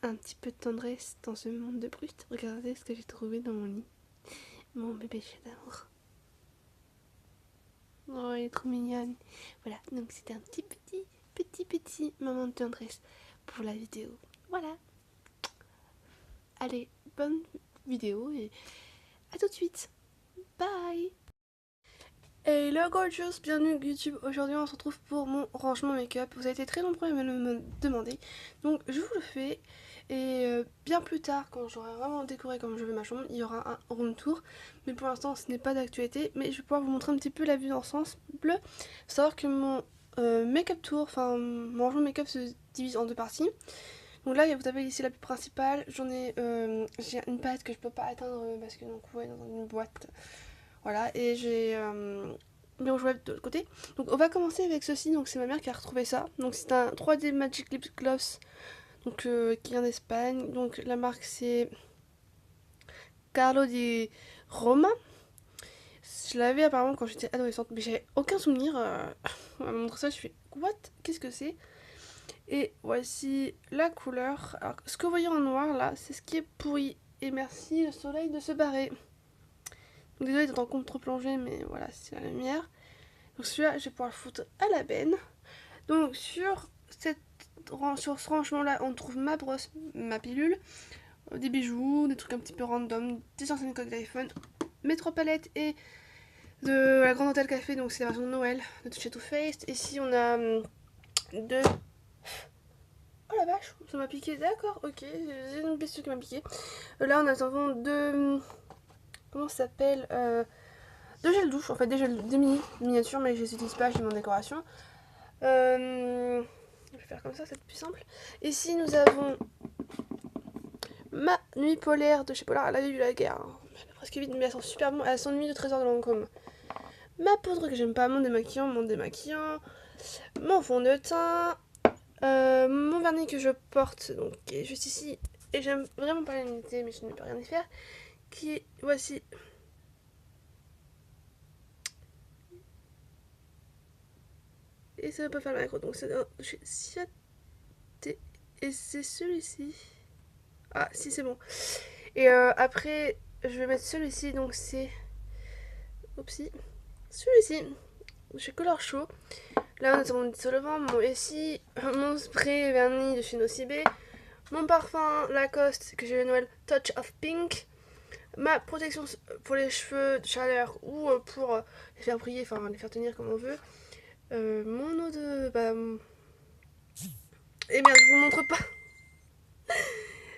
un petit peu de tendresse dans ce monde de brut. Regardez ce que j'ai trouvé dans mon lit. Mon bébé d'amour. Oh, elle est trop mignonne. Voilà, donc c'était un petit moment de tendresse pour la vidéo. Voilà. Allez, bonne vidéo et à tout de suite. Bye. Hello gorgeous, bienvenue YouTube. Aujourd'hui on se retrouve pour mon rangement make-up. Vous avez été très nombreux à me le demander, donc je vous le fais. Et bien plus tard, quand j'aurai vraiment décoré comme je veux ma chambre, il y aura un room tour. Mais pour l'instant ce n'est pas d'actualité, mais je vais pouvoir vous montrer un petit peu la vue d'ensemble. Faut savoir que mon make-up tour, enfin mon rangement make-up se divise en deux parties. Donc là vous avez ici la plus principale. J'ai une palette que je peux pas atteindre parce que donc ouais, dans une boîte. Voilà, et j'ai mis en jouet de l'autre côté. Donc on va commencer avec ceci, donc c'est ma mère qui a retrouvé ça. Donc c'est un 3D Magic Lip Gloss, donc, qui vient d'Espagne. Donc la marque c'est Carlo di Roma. Je l'avais apparemment quand j'étais adolescente, mais j'avais aucun souvenir. On m'a montré ça, je fais what? Qu'est-ce que c'est? Et voici la couleur. Alors ce que vous voyez en noir là, c'est ce qui est pourri. Et merci le soleil de se barrer. Donc désolé d'être en contre-plongée, mais voilà, c'est la lumière. Donc celui-là, je vais pouvoir le foutre à la benne. Donc sur ce rangement là, on trouve ma brosse, ma pilule, des bijoux, des trucs un petit peu random, des anciennes coques d'iPhone, mes 3 palettes et de la Grande Hôtel Café, donc c'est la version de Noël de Too Faced. Ici on a deux... Oh la vache, ça m'a piqué, d'accord, ok, j'ai une blessure qui m'a piqué. Là on a deux... Comment ça s'appelle deux gels douche, en fait, des miniatures, mais je les utilise pas, j'ai mon décoration. Je vais faire comme ça, c'est plus simple. Ici, nous avons ma nuit polaire de chez Polar. Elle avait eu la guerre. Hein. Elle est presque vide, mais elle sent super bon. Elle sent nuit de trésor de Lancôme. Ma poudre que j'aime pas, mon démaquillant, mon fond de teint, mon vernis que je porte, donc qui est juste ici. Et j'aime vraiment pas l'unité, mais je ne peux rien y faire. Qui est, voici. Et ça va pas faire le macro, donc c'est chez Ciate. Et c'est celui-ci. Ah, si, c'est bon. Et après, je vais mettre celui-ci, donc c'est... Oupsie. Celui-ci, chez Color Show. Là, nous avons mon dissolvant, mon SI, mon spray vernis de chez Nocibé, mon parfum Lacoste que j'ai eu Noël, Touch of Pink, ma protection pour les cheveux de chaleur ou pour les faire briller, enfin les faire tenir comme on veut, mon eau de... Bah, eh bien, je vous montre pas.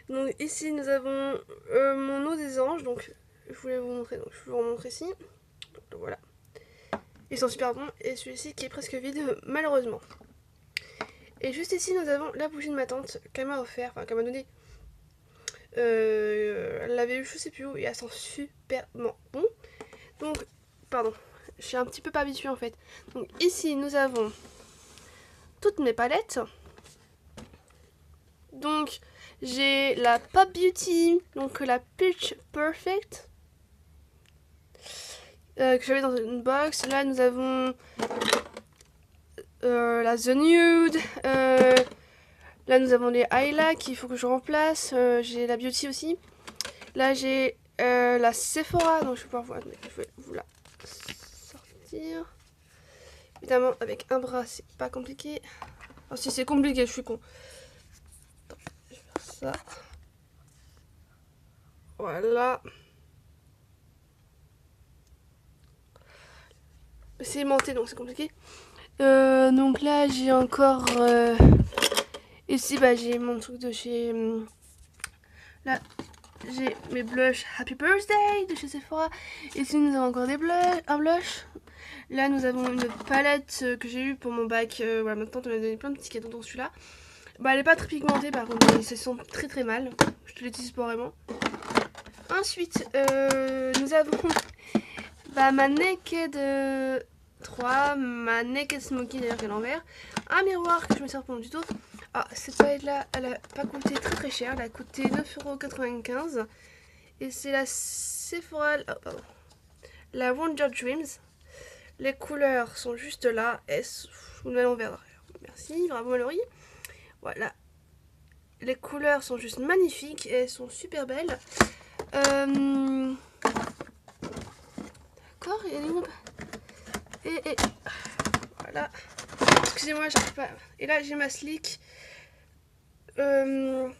Donc ici, nous avons mon eau des anges, donc je voulais vous montrer, donc je vais vous montrer ici. Donc voilà. Ils sont super bons. Et celui-ci qui est presque vide, malheureusement. Et juste ici, nous avons la bougie de ma tante qu'elle m'a offert, enfin qu'elle m'a donné. Elle l'avait eu, je sais plus où, et elle sent super bon. Donc, pardon, je suis un petit peu pas habituée en fait. Donc ici, nous avons toutes mes palettes. Donc, j'ai la Pop Beauty, donc la Pitch Perfect. Que j'avais dans une box. Là, nous avons la The Nude. Là, nous avons les highlights qu'il faut que je remplace. J'ai la Beauty aussi. Là, j'ai la Sephora. Donc, je vais pouvoir vous la sortir. Évidemment, avec un bras, c'est pas compliqué. Oh, si, c'est compliqué, je suis con. Attends, je vais faire ça. Voilà. C'est aimanté, donc c'est compliqué. Donc là, j'ai encore... ici, bah, j'ai mon truc de chez... Là, j'ai mes blushs Happy Birthday de chez Sephora. Ici, nous avons encore un blush. Là, nous avons une palette que j'ai eue pour mon bac. Voilà, maintenant, on m'a donné plein de petits cadeaux dans celui-là. Bah, elle est pas très pigmentée, par contre, mais ça sent très mal. Je te l'utilise pas vraiment. Ensuite, nous avons bah, ma Naked 3, ma Naked Smoky, d'ailleurs, qui est l'envers. Un miroir que je me sers pour mon tuto. Ah, cette palette-là, elle a pas coûté très cher. Elle a coûté 9,95 €. Et c'est la Sephora... Oh, pardon. La Wonder Dreams. Les couleurs sont juste là. S, je vous le mets à l'envers derrière. Merci, bravo Mallory. Voilà. les couleurs sont juste magnifiques et elles sont super belles. D'accord, et voilà. Excusez-moi, j'arrive pas. Et là j'ai ma slick que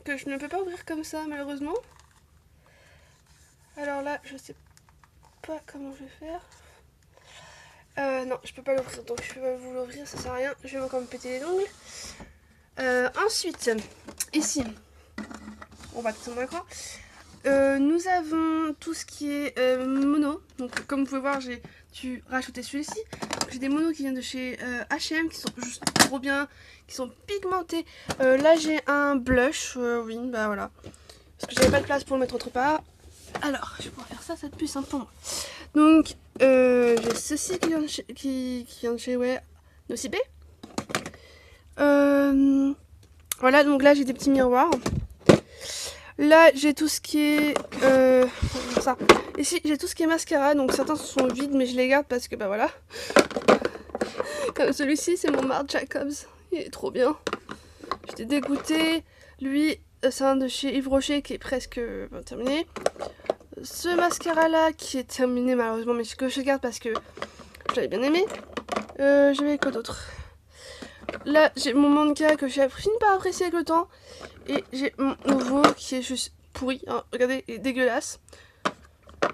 je ne peux pas ouvrir comme ça malheureusement. Alors là, je sais pas comment je vais faire. Non, je peux pas l'ouvrir, donc je vais vous l'ouvrir, ça sert à rien. Je vais encore me péter les ongles. Ensuite, ici, on va tout en écran. Nous avons tout ce qui est mono. Donc, comme vous pouvez voir, j'ai dû rajouter celui-ci. J'ai des monos qui viennent de chez H&M qui sont juste trop bien, qui sont pigmentés. Là, j'ai un blush. Oui, bah voilà. Parce que j'avais pas de place pour le mettre autre part. Alors, je vais pouvoir faire ça, ça va être plus simple pour moi. Donc, j'ai ceci qui vient de chez ouais, Nocibé. Voilà, donc là j'ai des petits miroirs. Là j'ai tout ce qui est ça. Ici j'ai tout ce qui est mascara, donc certains sont vides mais je les garde parce que bah voilà. Comme celui-ci, c'est mon Marc Jacobs, il est trop bien. J'étais dégoûtée. Lui c'est un de chez Yves Rocher qui est presque terminé. Ce mascara là qui est terminé malheureusement, mais que je garde parce que je l'avais bien aimé. J'avais quoi d'autre? Là j'ai mon manga que j'ai fini par apprécier avec le temps. Et j'ai mon nouveau qui est juste pourri, hein. Regardez, il est dégueulasse.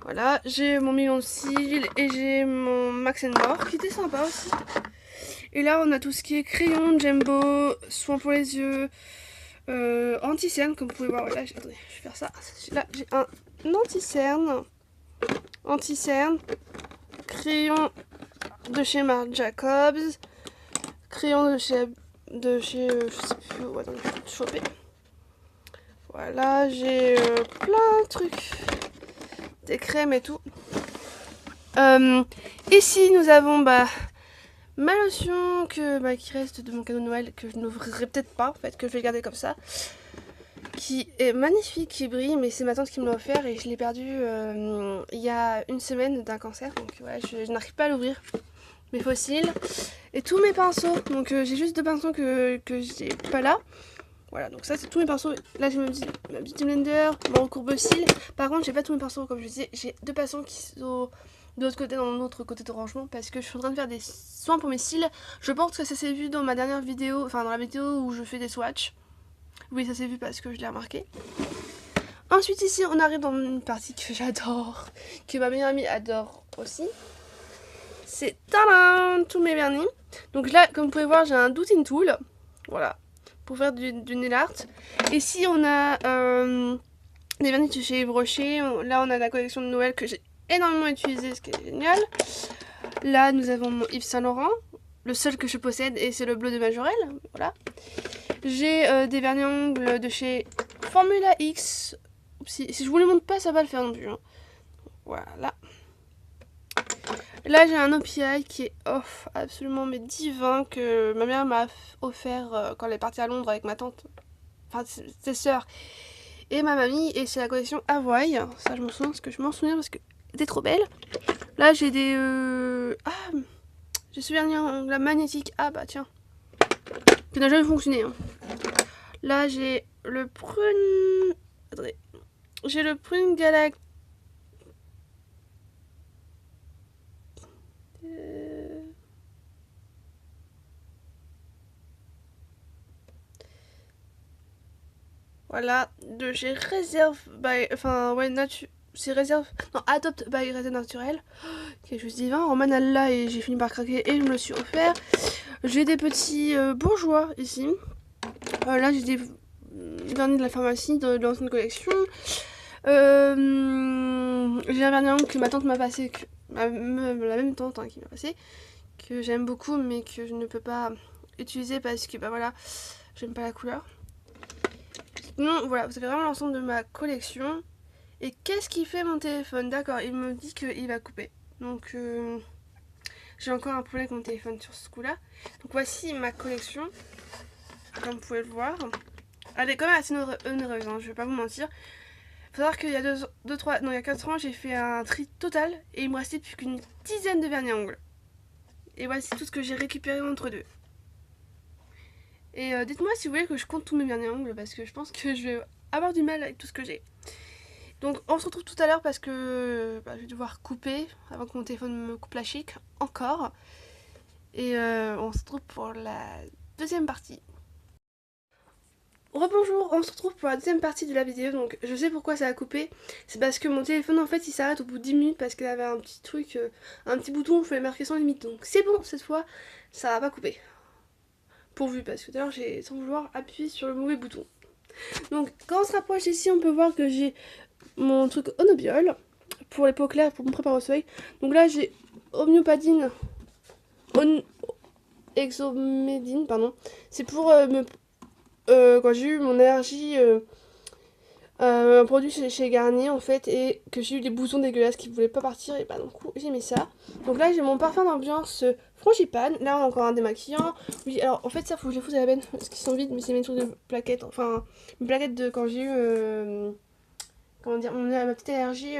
Voilà, j'ai mon million de cils et j'ai mon Max More qui était sympa aussi. Et là on a tout ce qui est crayon, Jumbo, soin pour les yeux, anti-cerne comme vous pouvez voir. Là, attendez, je vais faire ça. Là j'ai un anti-cerne, crayon de chez Marc Jacobs, crayon de chez je sais plus où, attendez, je vais te choper. Voilà, j'ai plein de trucs, des crèmes et tout. Ici, nous avons ma lotion qui reste de mon cadeau de Noël, que je n'ouvrirai peut-être pas, en fait, que je vais garder comme ça. Qui est magnifique, qui brille, mais c'est ma tante qui me l'a offert et je l'ai perdu il y a une semaine d'un cancer. Donc ouais, je n'arrive pas à l'ouvrir. Mes fossiles et tous mes pinceaux. Donc j'ai juste 2 pinceaux que j'ai pas là. Voilà, donc ça c'est tous mes pinceaux. Là j'ai ma Beauty Blender, mon courbe-cils. Par contre j'ai pas tous mes pinceaux comme je disais. J'ai 2 pinceaux qui sont de l'autre côté, dans l'autre côté de rangement. Parce que je suis en train de faire des soins pour mes cils. Je pense que ça s'est vu dans ma dernière vidéo. Enfin dans la vidéo où je fais des swatchs. Oui ça s'est vu parce que je l'ai remarqué. Ensuite ici on arrive dans une partie que j'adore. Que ma meilleure amie adore aussi. C'est tadam, tous mes vernis. Donc là comme vous pouvez voir j'ai un Doodling Tool. Voilà. Pour faire du nail art. Ici on a des vernis de chez Yves Rocher. Là on a la collection de Noël que j'ai énormément utilisée, ce qui est génial. Là nous avons mon Yves Saint Laurent, le seul que je possède et c'est le bleu de Majorelle. Voilà. J'ai des vernis à ongles de chez Formula X. Si je vous les montre pas ça va le faire non plus. Hein. Voilà. Là j'ai un OPI qui est absolument mais divin que ma mère m'a offert quand elle est partie à Londres avec ma tante, enfin ses sœurs et ma mamie, et c'est la collection Hawaii. Ça je m'en souviens parce que elle était trop belle. Là j'ai des j'ai ce vernis la magnétique, bah tiens, qui n'a jamais fonctionné. Hein. Là j'ai le prune, attendez, j'ai le prune Galaxy. Voilà, de chez Réserve by, enfin ouais, c'est Réserve, non, Adopt by Réserve Naturelle, qui est juste divin. Roman a là et j'ai fini par craquer et je me le suis offert. J'ai des petits bourgeois ici. Là j'ai des vernis de la pharmacie de l'ancienne collection. J'ai un vernis à ongles que ma tante m'a passé, la même tante qui m'a passé, que j'aime beaucoup mais que je ne peux pas utiliser parce que bah voilà, j'aime pas la couleur. Non, voilà, vous avez vraiment l'ensemble de ma collection. Et qu'est-ce qui fait mon téléphone? D'accord, il me dit qu'il va couper. Donc, j'ai encore un problème avec mon téléphone sur ce coup-là. Donc, voici ma collection. Comme vous pouvez le voir. Elle est quand même assez onéreuse, hein, je vais pas vous mentir. Faut savoir qu'il y a il y a 4 ans, j'ai fait un tri total. Et il me restait plus qu'une dizaine de vernis à ongles. Et voici tout ce que j'ai récupéré entre deux. Et dites-moi si vous voulez que je compte tous mes vernis à ongles parce que je pense que je vais avoir du mal avec tout ce que j'ai. Donc on se retrouve tout à l'heure parce que je vais devoir couper avant que mon téléphone me coupe la chic encore. Et on se retrouve pour la deuxième partie. Rebonjour, on se retrouve pour la deuxième partie de la vidéo. Donc je sais pourquoi ça a coupé. C'est parce que mon téléphone en fait il s'arrête au bout de 10 minutes parce qu'il avait un petit truc, un petit bouton où il fallait marquer sans limite. Donc c'est bon, cette fois ça va pas couper. Pourvu, parce que d'ailleurs j'ai sans vouloir appuyé sur le mauvais bouton. Donc quand on se rapproche ici on peut voir que j'ai mon truc Onobiol pour les peaux claires, pour me préparer au soleil. Donc là j'ai Homéopadine Exomédine, pardon. C'est pour quand j'ai eu mon allergie, un produit chez Garnier en fait, et que j'ai eu des boutons dégueulasses qui voulaient pas partir, et bah du coup j'ai mis ça. Donc là j'ai mon parfum d'ambiance Frangipane. Là on a encore un démaquillant. Oui, alors en fait ça faut que je les foute à la benne parce qu'ils sont vides, mais c'est mes trucs de plaquettes, enfin mes plaquettes de quand j'ai eu comment dire, ma petite allergie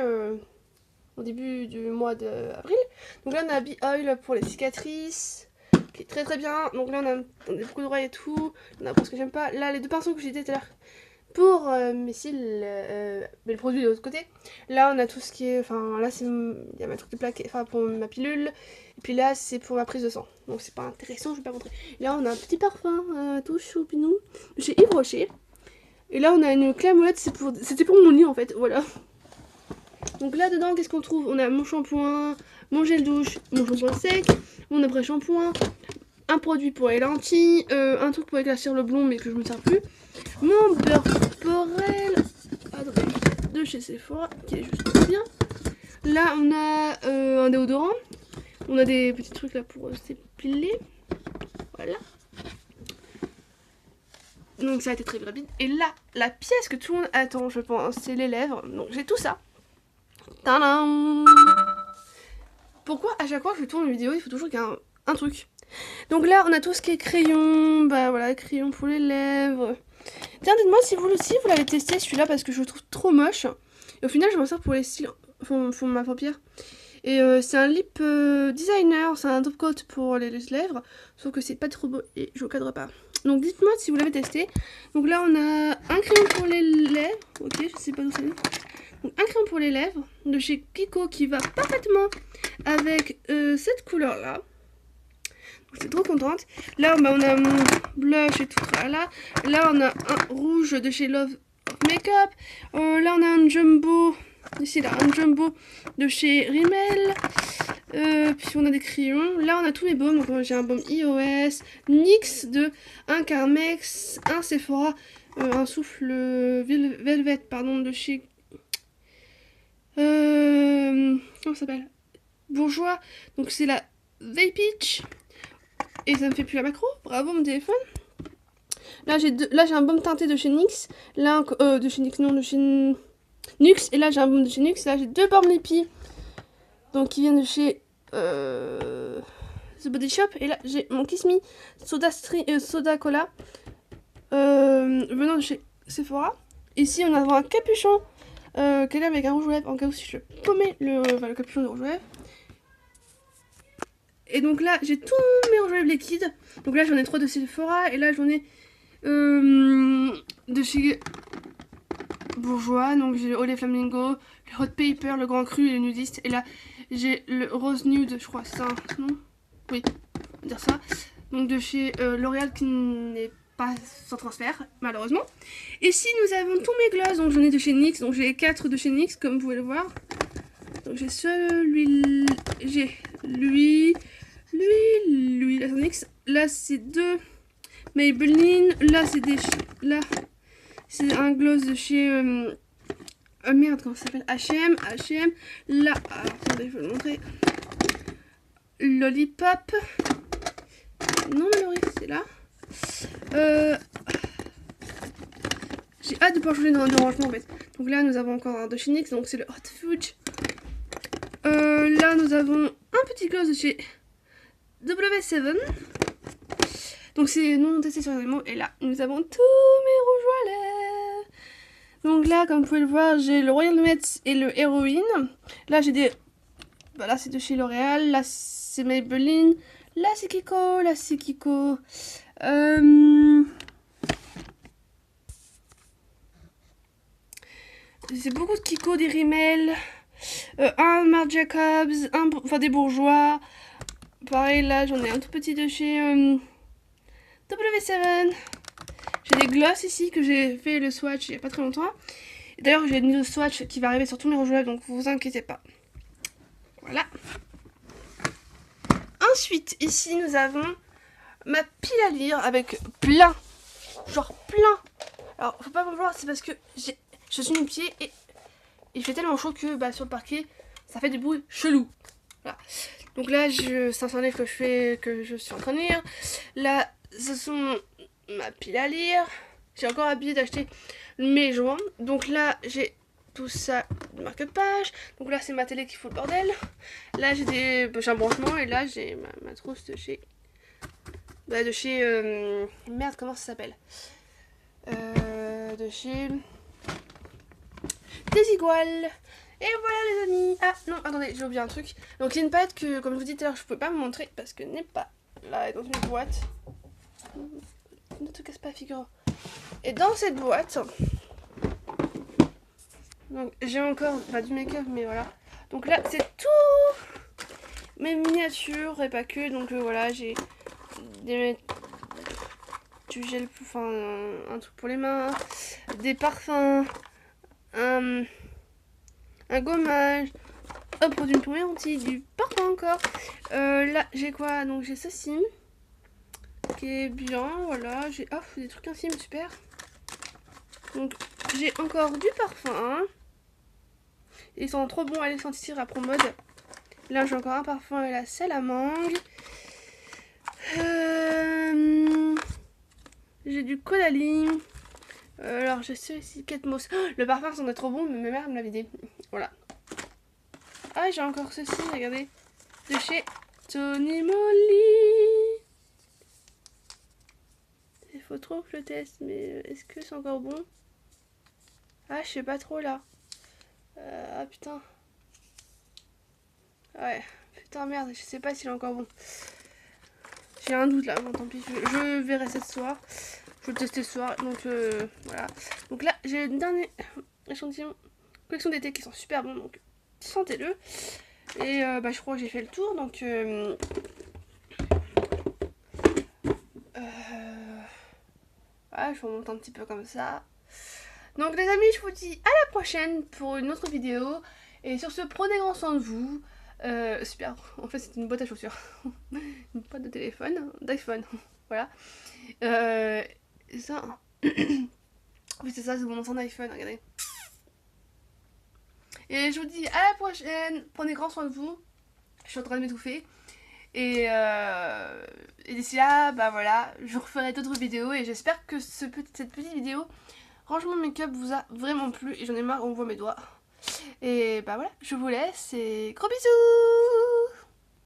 au début du mois d'avril. Donc là on a B-Oil pour les cicatrices qui est très très bien. Donc là on a des boucles d'oreilles et tout. On a ce que j'aime pas. Là les deux pinceaux que j'ai dit tout à l'heure pour mes cils, mais le produit de l'autre côté. Là on a tout ce qui est, enfin là c'est, il y a ma truc de plaquettes, enfin pour ma pilule. Et puis là c'est pour ma prise de sang. Donc c'est pas intéressant, je vais pas montrer. Là on a un petit parfum tout choupinou chez Yves Rocher. Et là on a une clé à molette, c'était pour mon lit en fait, voilà. Donc là dedans qu'est-ce qu'on trouve? On a mon shampoing, mon gel douche, mon shampoing sec, mon après-shampoing, un produit pour les lentilles, un truc pour éclaircir le blond mais que je ne me sers plus, mon beurre Porel de chez Sephora qui est juste bien. Là on a un déodorant, on a des petits trucs là pour s'épiler, voilà. Donc ça a été très rapide. Et là, la pièce que tout le monde attend, je pense, c'est les lèvres. Donc j'ai tout ça. Tadam! Pourquoi à chaque fois que je tourne une vidéo, il faut toujours qu'il y ait un truc? Donc là, on a tout ce qui est crayon. Bah voilà, crayon pour les lèvres. Tiens, dites-moi si vous aussi vous l'avez testé celui-là parce que je le trouve trop moche. Et au final, je m'en sers pour les cils, pour ma paupière. Et c'est un lip designer, c'est un top coat pour les lèvres. Sauf que c'est pas trop beau et je vous cadre pas. Donc dites-moi si vous l'avez testé. Donc là on a un crayon pour les lèvres. Ok, je sais pas d'où c'est. Donc un crayon pour les lèvres de chez Kiko qui va parfaitement avec cette couleur là. Donc je suis trop contente. Là bah, on a mon blush et tout ça là. Là on a un rouge de chez Love Makeup. Là on a un jumbo. Ici là un jumbo de chez Rimmel. Puis on a des crayons. Là on a tous mes baumes. Donc j'ai un baume iOS, NYX de un Carmex, un Sephora, un souffle Velvet pardon de chez comment ça s'appelle, Bourjois. Donc c'est la Vapeach. Et ça me fait plus la macro. Bravo mon téléphone. Là j'ai un baume teinté de chez NYX. Là de chez NYX non de chez NYX. Et là j'ai un baume de chez NYX. Là j'ai deux baumes Lippy. Donc qui viennent de chez The Body Shop. Et là j'ai mon Kiss Me Soda Cola venant de chez Sephora. Ici on a un capuchon qui est là avec un rouge à lèvres en cas où si je paumais le capuchon de rouge à lèvres. Et donc là j'ai tous mes rouges à lèvres liquides. Donc là j'en ai 3 de Sephora. Et là j'en ai de chez Bourjois. Donc j'ai le Olé Flamingo, le Hot Paper, le Grand Cru et le Nudiste. Et là j'ai le Rose Nude, je crois, c'est ça, non? Oui, on va dire ça. Donc de chez L'Oréal qui n'est pas sans transfert, malheureusement. Ici nous avons tous mes glosses, donc j'en ai de chez NYX. Donc j'ai 4 de chez NYX, comme vous pouvez le voir. Donc j'ai celui, j'ai lui, là c'est NYX. Là c'est 2 Maybelline. Là c'est des, là c'est un gloss de chez merde, comment ça s'appelle, H&M. Là, attendez, je vais le montrer. Lollipop. Non, mais Laurie, c'est là. J'ai hâte de pouvoir changer de rangement en fait. Donc là, nous avons encore un de chez NYX, donc c'est le Hot Fudge. Là, nous avons un petit gloss de chez W7. Donc c'est non testé sur les mots. Et là, nous avons tous mes rouges à lèvres. Donc là, comme vous pouvez le voir, j'ai le Royal Metz et le Héroïne. Là, j'ai des... Bah, là, c'est de chez L'Oréal. Là, c'est Maybelline. Là, c'est Kiko. Là, c'est Kiko. C'est beaucoup de Kiko, des Rimmel, un Marc Jacobs, enfin des Bourgeois. Pareil, là, j'en ai un tout petit de chez W7. J'ai des gloss ici que j'ai fait le swatch il n'y a pas très longtemps. D'ailleurs, j'ai une swatch qui va arriver sur tous mes rouges à lèvres, donc vous inquiétez pas. Voilà. Ensuite, ici, nous avons ma pile à lire avec plein. Genre plein. Alors, faut pas me voir, c'est parce que je suis nu-pied et il fait tellement chaud que sur le parquet, ça fait des bruits chelous. Voilà. Donc là, c'est un livre que je suis en train de lire. Là, ce sont ma pile à lire. J'ai encore oublié d'acheter mes joints. Donc là, j'ai tout ça de marque-page. Donc là, c'est ma télé qui fout le bordel. Là, j'ai un branchement. Et là, j'ai ma trousse de chez... merde, comment ça s'appelle de chez... Desigual. Et voilà les amis. Ah non, attendez, j'ai oublié un truc. Donc il y a une palette que, comme je vous dis tout à l'heure, je pouvais pas vous montrer parce que n'est pas là, dans une boîte. Ne te casse pas, figure. Et dans cette boîte, donc j'ai encore du make-up, mais voilà. Donc là, c'est tout mes miniatures et pas que. Donc voilà, j'ai du gel, enfin un truc pour les mains, des parfums, un gommage, un produit pour mes lentilles, du parfum encore. Là, j'ai quoi? Donc j'ai ceci qui est bien, voilà. J'ai des trucs intimes, super. Donc j'ai encore du parfum. Ils sont trop bons à les sentir à Promode. Là, j'ai encore un parfum et la sel à mangue. J'ai du Codaline. Alors, j'ai celui-ci, Ketmos. Oh, le parfum, ça en est trop bon, mais ma mère me l'a vidé. Voilà. Ah, j'ai encore ceci, regardez. De chez Tony Moly. Il faut trop que je le teste, mais est-ce que c'est encore bon? Ah, je sais pas trop là. Ah putain. Ouais, putain merde, je sais pas s'il est encore bon. J'ai un doute là, bon tant pis, je verrai ce soir. Je vais le tester ce soir, donc voilà. Donc là, j'ai le dernier échantillon collection d'été qui sont super bons, donc sentez-le. Et je crois que j'ai fait le tour, donc je vous montre un petit peu comme ça. Donc les amis, je vous dis à la prochaine pour une autre vidéo. Et sur ce, prenez grand soin de vous. Super, en fait c'est une boîte à chaussures. Une boîte de téléphone, d'iPhone. Voilà. Ça... oui c'est ça, c'est mon ancien iPhone, regardez. Et je vous dis à la prochaine. Prenez grand soin de vous. Je suis en train de m'étouffer. Et d'ici là, voilà, je referai d'autres vidéos. Et j'espère que cette petite vidéo rangement make-up vous a vraiment plu. Et j'en ai marre, on voit mes doigts. Et voilà, je vous laisse et gros bisous.